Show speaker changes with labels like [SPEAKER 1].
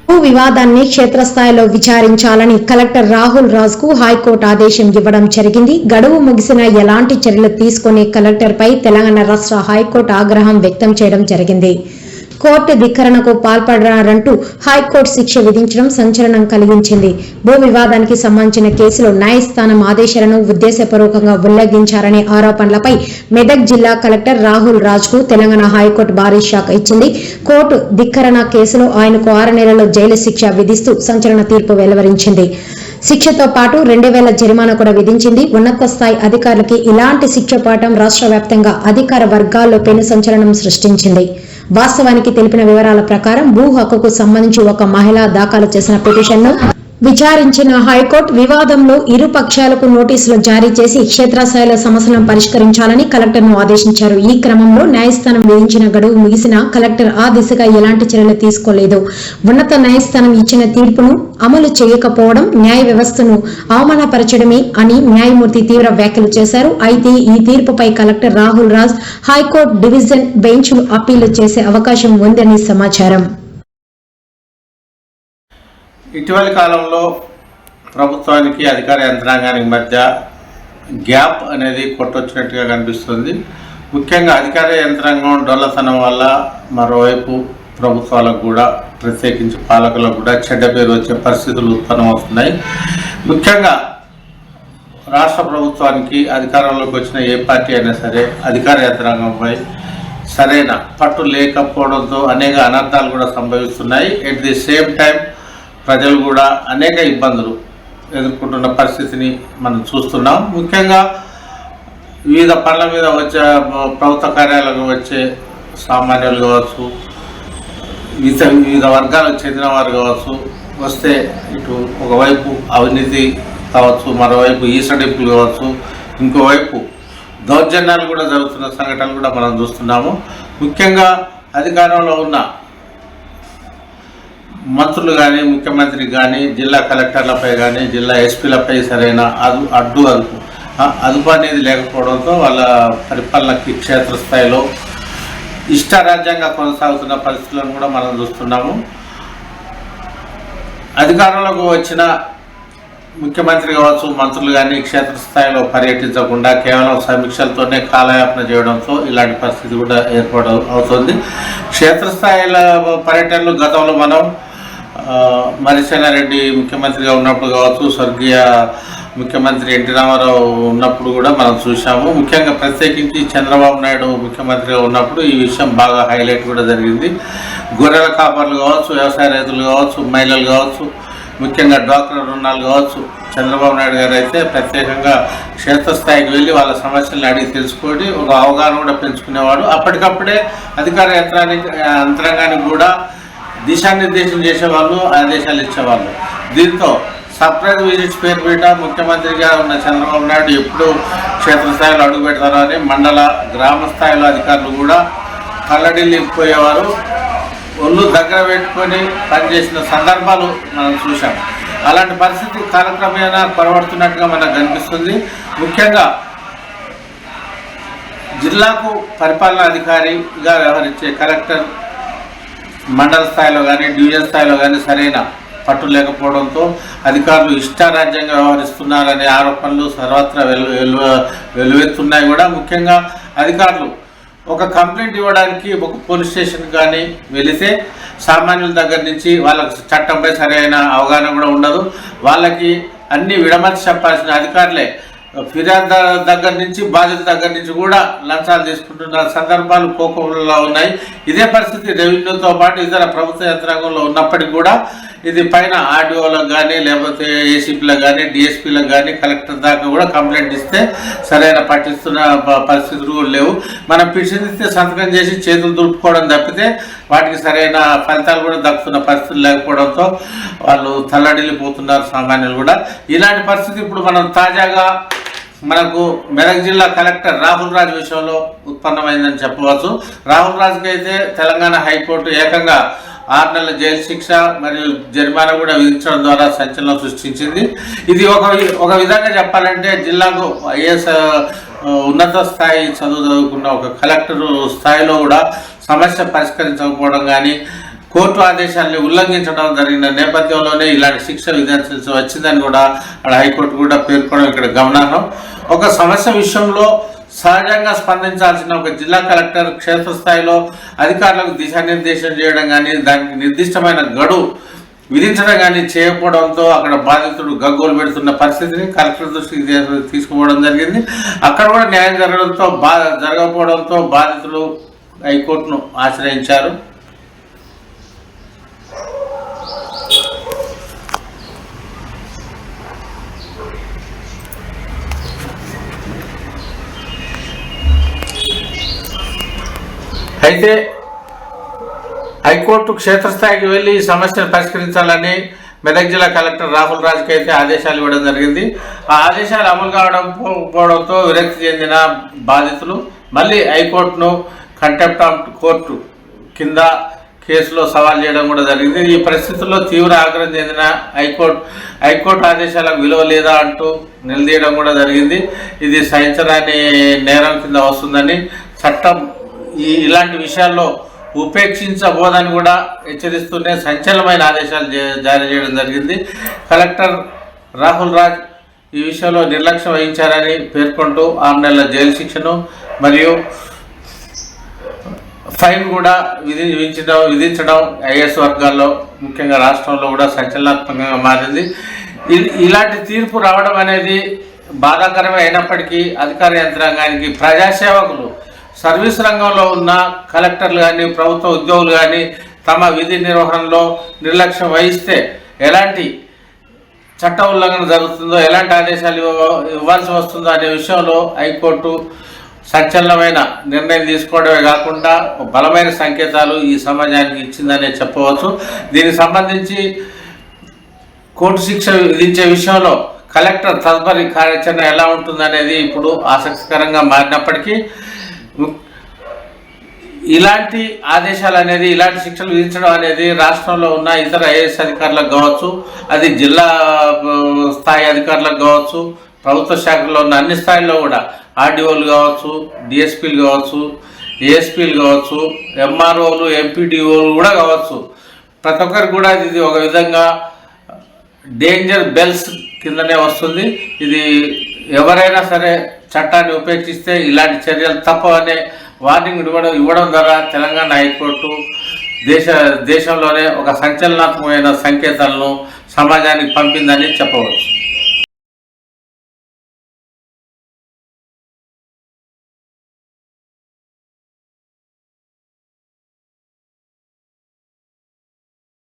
[SPEAKER 1] భూ వివాదాన్ని క్షేత్రస్థాయిలో విచారించాలని కలెక్టర్ రాహుల్ రాజ్కు హైకోర్టు ఆదేశం ఇవ్వడం జరిగింది. గడువు ముగిసిన ఎలాంటి చర్యలు తీసుకుని కలెక్టర్పై తెలంగాణ రాష్ట్ర హైకోర్టు ఆగ్రహం వ్యక్తం చేయడం జరిగింది. కోర్టు ధిక్కరణకు పాల్పడారంటూ హైకోర్టు శిక్ష విధించడం సంచలనం కలిగించింది. భూ వివాదానికి సంబంధించిన కేసులో న్యాయస్థానం ఆదేశాలను ఉద్దేశపూర్వకంగా ఉల్లంఘించారనే ఆరోపణలపై మెదక్ జిల్లా కలెక్టర్ రాహుల్ రాజ్కు తెలంగాణ హైకోర్టు భారీ షాక్ ఇచ్చింది. కోర్టు ధిక్కరణ కేసులో ఆయనకు 6 నెలల జైలు శిక్ష విధిస్తూ సంచలన తీర్పు వెలువరించింది. శిక్షతో పాటు 2000 జరిమానా కూడా విధించింది. ఉన్నత స్థాయి అధికారులకి ఇలాంటి శిక్ష పడటం రాష్ట్ర వ్యాప్తంగా అధికార వర్గాల్లో పెను సంచలనం సృష్టించింది. వాస్తవానికి తెలిపిన వివరాల ప్రకారం భూ హక్కుకు సంబంధించి ఒక మహిళ దాఖలు చేసిన పిటిషన్ను విచారించిన హైకోర్టు వివాదంలో ఇరు పక్షాలకు నోటీసులు జారీ చేసి క్షేత్రస్థాయిలో సమస్యలను పరిష్కరించాలని కలెక్టర్ను ఆదేశించారు. ఈ క్రమంలో న్యాయస్థానం విధించిన గడువు ముగిసినా కలెక్టర్ ఆ దిశగా ఎలాంటి చర్యలు తీసుకోలేదు. ఉన్నత న్యాయస్థానం ఇచ్చిన తీర్పును అమలు చేయకపోవడం న్యాయ వ్యవస్థను అవమానపరచడమే అని న్యాయమూర్తి తీవ్ర వ్యాఖ్యలు చేశారు. అయితే ఈ తీర్పుపై collector Rahul Raj high court division బెంచ్లు అప్పీలు చేసే అవకాశం ఉందని సమాచారం.
[SPEAKER 2] ఇటీవలి కాలంలో ప్రభుత్వానికి అధికార యంత్రాంగానికి మధ్య గ్యాప్ అనేది కొట్టొచ్చినట్టుగా కనిపిస్తుంది. ముఖ్యంగా అధికార యంత్రాంగం డొల్లతనం వల్ల మరోవైపు ప్రభుత్వాలకు కూడా ప్రత్యేకించి పాలకులకు కూడా చెడ్డ పేరు వచ్చే పరిస్థితులు ఉత్పన్నమవుతున్నాయి. ముఖ్యంగా రాష్ట్ర ప్రభుత్వానికి అధికారంలోకి వచ్చిన ఏ పార్టీ అయినా సరే అధికార యంత్రాంగంపై సరైన పట్టు లేకపోవడంతో అనేక అనర్థాలు కూడా సంభవిస్తున్నాయి. ఎట్ ది సేమ్ టైం ప్రజలు కూడా అనేక ఇబ్బందులు ఎదుర్కొంటున్న పరిస్థితిని మనం చూస్తున్నాం. ముఖ్యంగా వివిధ పనుల మీద వచ్చే ప్రభుత్వ కార్యాలయాలకు వచ్చే సామాన్యులు కావచ్చు, వివిధ వర్గాలకు చెందిన వారు కావచ్చు, వస్తే ఇటు ఒకవైపు అవినీతి కావచ్చు, మరోవైపు ఈసడింపులు కావచ్చు, ఇంకోవైపు దౌర్జన్యాలు కూడా జరుగుతున్న సంఘటనలు కూడా మనం చూస్తున్నాము. ముఖ్యంగా అధికారంలో ఉన్న మంత్రులు కానీ, ముఖ్యమంత్రి కానీ, జిల్లా కలెక్టర్లపై కానీ, జిల్లా ఎస్పీలపై సరైన అదుపు అనేది లేకపోవడంతో వాళ్ళ పరిపాలనకి క్షేత్రస్థాయిలో ఇష్టారాజ్యంగా కొనసాగుతున్న పరిస్థితులను కూడా మనం చూస్తున్నాము. అధికారంలోకి వచ్చిన ముఖ్యమంత్రి కావచ్చు, మంత్రులు కానీ క్షేత్రస్థాయిలో పర్యటించకుండా కేవలం సమీక్షలతోనే కాలయాపన చేయడంతో ఇలాంటి పరిస్థితి కూడా అవుతుంది. క్షేత్రస్థాయిలో పర్యటనలు గతంలో మనం మరిసేనారెడ్డి ముఖ్యమంత్రిగా ఉన్నప్పుడు కావచ్చు, స్వర్గీయ ముఖ్యమంత్రి ఎన్టీ రామారావు ఉన్నప్పుడు కూడా మనం చూసాము. ముఖ్యంగా ప్రత్యేకించి చంద్రబాబు నాయుడు ముఖ్యమంత్రిగా ఉన్నప్పుడు ఈ విషయం బాగా హైలైట్ కూడా జరిగింది. గొర్రెల కాపర్లు కావచ్చు, వ్యవసాయ రైతులు కావచ్చు, మహిళలు కావచ్చు, ముఖ్యంగా డ్వాక్రా రుణాలు కావచ్చు, చంద్రబాబు నాయుడు గారు అయితే ప్రత్యేకంగా క్షేత్రస్థాయికి వెళ్ళి వాళ్ళ సమస్యలను అడిగి తెలుసుకొని ఒక అవగాహన కూడా పెంచుకునేవాడు. అప్పటికప్పుడే అధికార యంత్రాంగానికి కూడా దిశానిర్దేశం చేసేవాళ్ళు, ఆదేశాలు ఇచ్చేవాళ్ళు. దీంతో సర్ప్రైజ్ విజిట్స్ పేరు మీద ముఖ్యమంత్రిగా ఉన్న చంద్రబాబు నాయుడు ఎప్పుడు క్షేత్రస్థాయిలో అడుగు పెడతారో అని మండల గ్రామ స్థాయిలో అధికారులు కూడా కళ్ళడిల్లిపోయేవారు. ఒళ్ళు దగ్గర పెట్టుకొని పనిచేసిన సందర్భాలు మనం చూసాం. అలాంటి పరిస్థితి కాలక్రమేణా కొరవడుతున్నట్టుగా మనకు కనిపిస్తుంది. ముఖ్యంగా జిల్లాకు పరిపాలనా అధికారిగా వ్యవహరించే కలెక్టర్ మండల స్థాయిలో కానీ, డివిజన్ స్థాయిలో కానీ సరైన పట్టు లేకపోవడంతో అధికారులు ఇష్టారాజ్యంగా వ్యవహరిస్తున్నారనే ఆరోపణలు సర్వత్రా వెలువెత్తున్నాయి కూడా. ముఖ్యంగా అధికారులు ఒక కంప్లైంట్ ఇవ్వడానికి ఒక పోలీస్ స్టేషన్ కానీ వెళితే సామాన్యుల దగ్గర నుంచి వాళ్ళకి చట్టంపై సరైన అవగాహన కూడా ఉండదు. వాళ్ళకి అన్ని విడమర్చి చెప్పాల్సిన అధికారులే ఫిర్యాదు దగ్గర నుంచి బాధితుల దగ్గర నుంచి కూడా లంచాలు తీసుకుంటున్న సందర్భాలు కోకోలో ఉన్నాయి. ఇదే పరిస్థితి రెవెన్యూతో పాటు ఇతర ప్రభుత్వ యంత్రాంగంలో ఉన్నప్పటికీ కూడా ఇది పైన ఆర్డీఓలకు కానీ, లేకపోతే ఏసీపీలకు కానీ, డిఎస్పీలకు కానీ, కలెక్టర్ దాకా కూడా కంప్లైంట్ ఇస్తే సరైన పట్టిస్తున్న పరిస్థితులు కూడా లేవు. మనం పిటిషన్ ఇస్తే సంతకం చేసి చేతులు దులుపుకోవడం తప్పితే వాటికి సరైన ఫలితాలు కూడా దక్కుతున్న పరిస్థితులు లేకపోవడంతో వాళ్ళు తల్లడిల్లిపోతున్నారు సామాన్యులు కూడా. ఇలాంటి పరిస్థితి ఇప్పుడు మనం తాజాగా మనకు మెదక్ జిల్లా కలెక్టర్ రాహుల్ రాజ్ విషయంలో ఉత్పన్నమైందని చెప్పవచ్చు. రాహుల్ రాజ్కి అయితే తెలంగాణ హైకోర్టు ఏకంగా 6 నెలల జైలు శిక్ష మరియు జరిమానా కూడా విధించడం ద్వారా సంచలనం సృష్టించింది. ఇది ఒక విధంగా చెప్పాలంటే జిల్లాకు ఐఏఎస్ ఉన్నత స్థాయి చదువుకున్న ఒక కలెక్టర్ స్థాయిలో కూడా సమస్య పరిష్కరించకపోవడం కానీ, కోర్టు ఆదేశాన్ని ఉల్లంఘించడం జరిగిన నేపథ్యంలోనే ఇలాంటి శిక్ష విధించాల్సి వచ్చిందని కూడా అక్కడ హైకోర్టు కూడా పేర్కొనడం ఇక్కడ గమనార్హం. ఒక సమస్య విషయంలో సహజంగా స్పందించాల్సిన ఒక జిల్లా కలెక్టర్ క్షేత్రస్థాయిలో అధికారులకు దిశానిర్దేశం చేయడం కానీ దానికి నిర్దిష్టమైన గడువు విధించడం కానీ చేయకపోవడంతో అక్కడ బాధితుడు గగ్గోలు పెడుతున్న పరిస్థితిని కలెక్టర్ దృష్టికి తీసుకుపోవడం జరిగింది. అక్కడ కూడా న్యాయం జరగకపోవడంతో బాధితులు హైకోర్టును ఆశ్రయించారు. అయితే హైకోర్టు క్షేత్రస్థాయికి వెళ్ళి ఈ సమస్యను పరిష్కరించాలని మెదక్ జిల్లా కలెక్టర్ రాహుల్ రాజ్కి అయితే ఆదేశాలు ఇవ్వడం జరిగింది. ఆ ఆదేశాలు అమలు కావడంతో విరక్తి చెందిన బాధితులు మళ్ళీ హైకోర్టును కంటెంప్ట్ ఆఫ్ కోర్టు కింద కేసులో సవాల్ చేయడం కూడా జరిగింది. ఈ పరిస్థితుల్లో తీవ్ర ఆగ్రహం చెందిన హైకోర్టు ఆదేశాలకు విలువ లేదా అంటూ నిలదీయడం కూడా జరిగింది. ఇది సహించరాని నేరం కింద వస్తుందని, చట్టం ఇలాంటి విషయాల్లో ఉపేక్షించబోదని కూడా హెచ్చరిస్తూనే సంచలనమైన ఆదేశాలు జారీ చేయడం జరిగింది. కలెక్టర్ రాహుల్ రాజ్ ఈ విషయంలో నిర్లక్ష్యం వహించారని పేర్కొంటూ 6 నెలల జైలు శిక్షను మరియు ఫైన్ కూడా విధించడం ఐఏఎస్ వర్గాల్లో ముఖ్యంగా రాష్ట్రంలో కూడా సంచలనాత్మకంగా మారింది. ఇలాంటి తీర్పు రావడం అనేది బాధాకరమే అయినప్పటికీ అధికార యంత్రాంగానికి ప్రజాసేవకులు సర్వీస్ రంగంలో ఉన్న కలెక్టర్లు కానీ ప్రభుత్వ ఉద్యోగులు కానీ తమ విధి నిర్వహణలో నిర్లక్ష్యం వహిస్తే ఎలాంటి చట్ట ఉల్లంఘన జరుగుతుందో, ఎలాంటి ఆదేశాలు ఇవ్వాల్సి వస్తుందో అనే విషయంలో హైకోర్టు సంచలనమైన నిర్ణయం తీసుకోవడమే కాకుండా బలమైన సంకేతాలు ఈ సమాజానికి ఇచ్చిందనే చెప్పవచ్చు. దీనికి సంబంధించి కోర్టు శిక్ష విధించే విషయంలో కలెక్టర్ తదుపరి కార్యాచరణ ఎలా ఉంటుందనేది ఇప్పుడు ఆసక్తికరంగా మారినప్పటికీ ఇలాంటి ఆదేశాలు అనేది, ఇలాంటి శిక్షలు విధించడం అనేది రాష్ట్రంలో ఉన్న ఇతర ఐఏఎస్ అధికారులకు కావచ్చు, అది జిల్లా స్థాయి అధికారులకు కావచ్చు, ప్రభుత్వ శాఖల్లో ఉన్న అన్ని స్థాయిల్లో కూడా ఆర్డీఓలు కావచ్చు, డిఎస్పీలు కావచ్చు, ఏఎస్పీలు కావచ్చు, ఎంఆర్ఓలు, ఎంపీడీఓలు కూడా కావచ్చు, ప్రతి ఒక్కరికి కూడా ఇది ఒక విధంగా డేంజర్ బెల్స్ కిందనే వస్తుంది. ఇది ఎవరైనా సరే చట్టాన్ని ఉపేక్షిస్తే ఇలాంటి చర్యలు తప్పవనే వార్నింగ్ ఇవ్వడం ద్వారా తెలంగాణ హైకోర్టు దేశంలోనే ఒక సంచలనాత్మకమైన సంకేతాలను సమాజానికి పంపిందని చెప్పవచ్చు.